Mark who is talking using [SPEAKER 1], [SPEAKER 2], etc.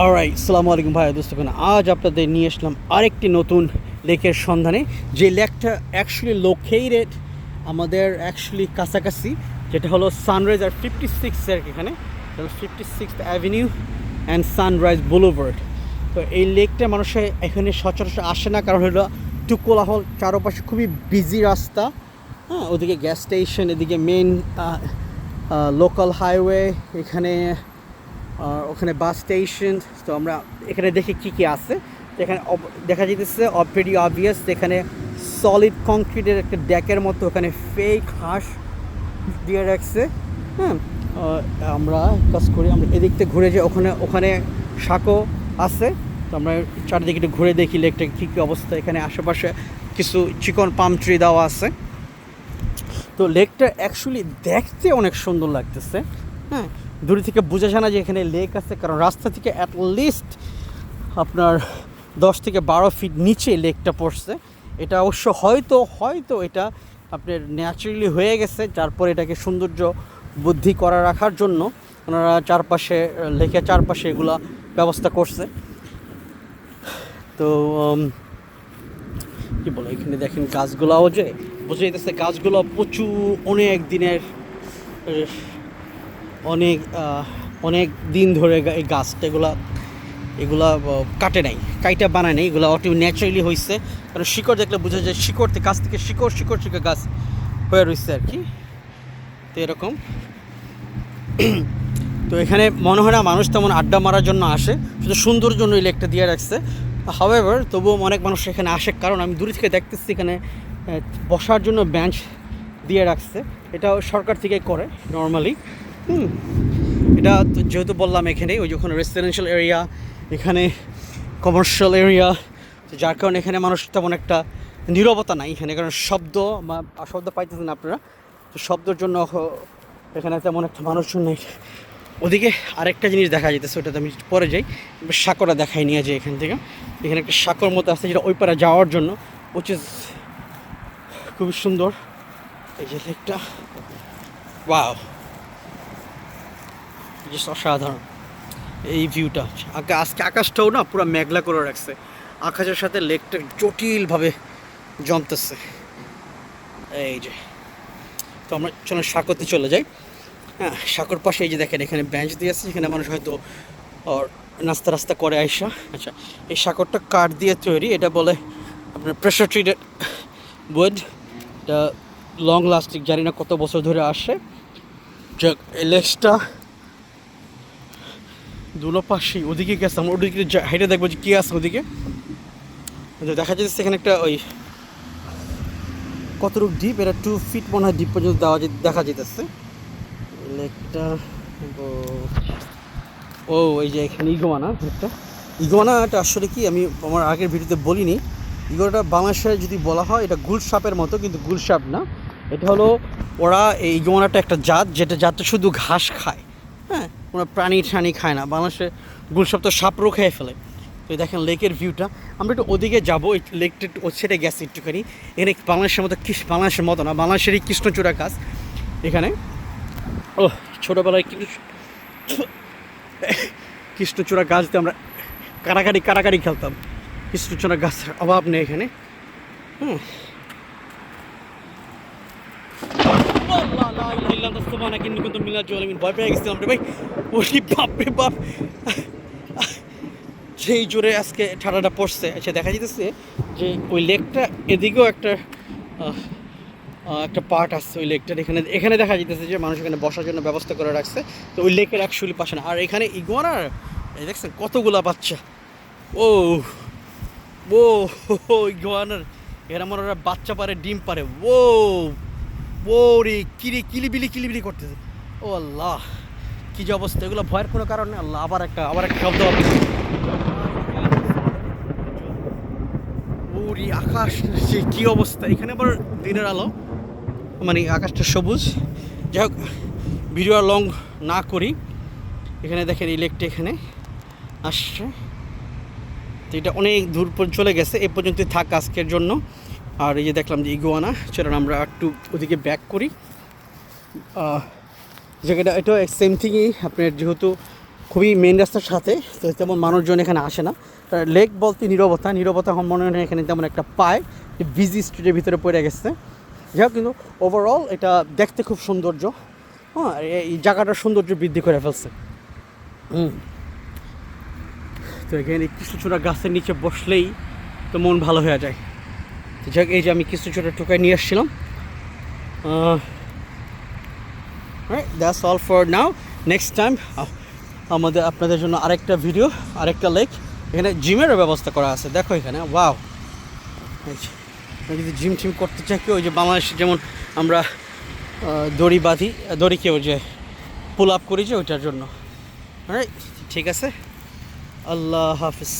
[SPEAKER 1] Alright, আসসালামু আলাইকুম ভাই দোস্তগণ। আজ আপনাদের নিয়ে আসলাম আরেকটি নতুন লেকের সন্ধানে। যে লেকটা অ্যাকচুয়ালি লোকেটেড আমাদের কাছাকাছি, যেটা হলো সানরাইজ আর 56-এর এখানে 56th অ্যাভিনিউ অ্যান্ড সানরাইজ বুলভার্ড। তো এই লেকটা মানুষের এখানে সচরাচর আসে না, কারণ হলো একটু কোলাহল, চারপাশে খুবই বিজি রাস্তা। হ্যাঁ, ওদিকে গ্যাস স্টেশন, এদিকে মেন লোকাল হাইওয়ে, এখানে আর ওখানে বাস স্টেশন। তো আমরা এখানে দেখি কী কী আছে। তো এখানে দেখা যেতেছে অলরেডি অবভিয়াস, এখানে সলিড কংক্রিটের একটা ডেকের মতো ওখানে ফেক হাঁস দিয়ে রাখছে। হ্যাঁ, আমরা কাজ করি, আমরা এদিক থেকে ঘুরে যাই, ওখানে ওখানে শাকও আছে। তো আমরা চারিদিকে একটু ঘুরে দেখি লেকটা কী কী অবস্থা। এখানে আশেপাশে কিছু চিকন পাম ট্রি দেওয়া আছে। তো লেকটা অ্যাকচুয়ালি দেখতে অনেক সুন্দর লাগতেছে। হ্যাঁ, দূরে থেকে বোঝা যায় না যে এখানে লেক আছে, কারণ রাস্তা থেকে অ্যাটলিস্ট আপনার 10 থেকে 12 ফিট নিচে লেকটা পড়ছে। এটা অবশ্য হয়তো এটা আপনার ন্যাচারালি হয়ে গেছে, তারপর এটাকে সৌন্দর্য বৃদ্ধি করা রাখার জন্য ওনারা চারপাশে লেকের চারপাশে এগুলা ব্যবস্থা করছে। তো কী বলে, এখানে দেখেন গাছগুলাও যে বোঝা যেতেছে, গাছগুলো প্রচুর অনেক দিনের, অনেক দিন ধরে এই গাছটা এগুলা কাটে নাই, কাইটা বানায় নাই, এগুলো অটো ন্যাচারালি হয়েছে। কারণ শিকড় দেখলে বোঝা যায়, শিকড় থেকে গাছ থেকে শিকড় গাছ হয়ে রয়েছে আর কি। তো এরকম। তো এখানে মনে হয় না মানুষ তেমন আড্ডা মারার জন্য আসে, শুধু সুন্দর জন্য এই লেকটা দিয়ে রাখছে। হাওয়েভার তবুও অনেক মানুষ এখানে আসে, কারণ আমি দূর থেকে দেখতেছি এখানে বসার জন্য বেঞ্চ দিয়ে রাখছে। এটাও সরকার থেকে করে নর্মালি। এটা যেহেতু বললাম এখানে ওই যখন রেসিডেন্সিয়াল এরিয়া, এখানে কমার্শিয়াল এরিয়া, যার কারণে এখানে মানুষ তেমন একটা নীরবতা নাই এখানে, কারণ শব্দ পাইতেছেন আপনারা। তো শব্দের জন্য এখানে তেমন একটা মানুষজন নেই। ওদিকে আরেকটা জিনিস দেখা যেতেছে, ওটাতে আমি পরে যাই, সাঁকোটা দেখাই নিয়ে যাই এখান থেকে। এখানে একটা সাঁকোর মতো আছে, যেটা ওই পারে যাওয়ার জন্য, উইচ ইজ খুবই সুন্দর। এই যে লেকটা, ওয়াও, জাস্ট অসাধারণ এই ভিউটা। আজকে আকাশটাও না পুরো মেঘলা করে রাখছে, আকাশের সাথে লেকটা জটিলভাবে জমতেছে। এই যে, তো আমরা চলো সাঁকোতে চলে যাই। হ্যাঁ, সাঁকোর পাশে এই যে দেখেন এখানে বেঞ্চ দিয়ে আছে, এখানে মানুষ হয়তো নাস্তা করে আইসা। আচ্ছা, এই সাঁকোরটা কাঠ দিয়ে তৈরি, এটা বলে আপনার প্রেশার ট্রিটেড উড। এটা লং লাস্টিং, জানি না কত বছর ধরে আসে। এই লেকটা দুনো পাশেই, ওদিকে গেছে, আমরা ওদিকে হাইটে দেখবো যে কী আছে ওদিকে। দেখা যাচ্ছে এখানে একটা ওই কতটুকু ডিপ, এটা 2 ফিট মনে হয় ডিপ পর্যন্ত দেখা যেতেছে লেকটা। ও এই যে এখানে ইগোয়ানাটা আসলে কি, আমি আমার আগের ভিডিওতে বলিনি, ইগোয়ানাটা বাংলাদেশে যদি বলা হয় এটা গুলসাপের মতো, কিন্তু গুলসাপ না। এটা হলো এই ইগোয়ানাটা একটা জাত, জাতটা শুধু ঘাস খায়। হ্যাঁ, কোনো প্রাণী খায় না। বাংলাদেশে গুলসাপ তো সাপরও খেয়ে ফেলে। তো দেখেন লেকের ভিউটা, আমরা একটু ওদিকে যাবো। ওই লেকটা একটু সেটা গেছে একটুখানি। এখানে বাংলাদেশের মতো না, বাংলাদেশেরই কৃষ্ণচূড়া গাছ এখানে। ও, ছোটোবেলায় কৃষ্ণচূড়া গাছ দিয়ে আমরা কারাকারি খেলতাম। কৃষ্ণচূড়া গাছের অভাব নেই এখানে। কিন্তু ভয় পেয়ে গেছিলাম রে ভাই, ওই বাপরে বাপ, সেই জোরে আজকে ঠান্ডাটা পড়ছে। আচ্ছা, দেখা যেতেছে যে ওই লেকটা এদিকেও একটা পার্ট আছে ওই লেকটার। এখানে দেখা যেতেছে যে মানুষ এখানে বসার জন্য ব্যবস্থা করে রাখছে। তো ওই লেকের অ্যাকচুয়ালি পাশে না। আর এখানে ইগুয়ানার এই দেখছেন কতগুলা বাচ্চা। ও ইগুয়ানার এরা মনে ওরা বাচ্চা পারে, ডিম পারে। রে কিলিবিলি করতেছে। ও আল্লাহ, কী যে অবস্থা! এগুলো ভয়ের কোনো কারণ নেই। আল্লাহ, আবার একটা শব্দ হবে। ওরে আকাশ, সে কী অবস্থা! এখানে আবার দিনের আলো, মানে আকাশটা সবুজ। যাই হোক, ভিডিও আর লং না করি, এখানে দেখেন এই লেকটা এখানে আসছে। তো এটা অনেক দূর পর্যন্ত চলে গেছে, এ পর্যন্তই থাক আজকের জন্য। আর এই যে দেখলাম যে ইগুয়ানা, চলেন আমরা একটু ওদিকে ব্যাক করি। জায়গাটা এটা সেম থিংই, আপনার যেহেতু খুবই মেন রাস্তার সাথে, তো তেমন মানুষজন এখানে আসে না। লেক বলতে নীরবতা এখন মনে হয় এখানে তেমন একটা পায়, বিজি স্ট্রিটের ভিতরে পড়ে গেছে। যাই হোক, কিন্তু ওভারঅল এটা দেখতে খুব সৌন্দর্য। হ্যাঁ, এই জায়গাটার সৌন্দর্য বৃদ্ধি করে ফেলছে। তো এখানে কৃষ্ণচূড়া গাছের নিচে বসলেই তো মন ভালো হয়ে যায়। যাক, এই যে আমি কৃষ্ণচূড়া টোকায় নিয়ে আসছিলাম। That's all for now. Next time আপনাদের জন্য আরেকটা ভিডিও, আরেকটা লেক। এখানে জিমেরও ব্যবস্থা করা আছে, দেখো এখানে। ওয়াও, যদি জিম টিম করতে চাই কেউ, ওই যে বাংলাদেশে যেমন আমরা দড়ি বাঁধি, দড়িকে ওই যে পুল আপ করি যে, ওইটার জন্য। ঠিক আছে, আল্লাহ হাফিজ।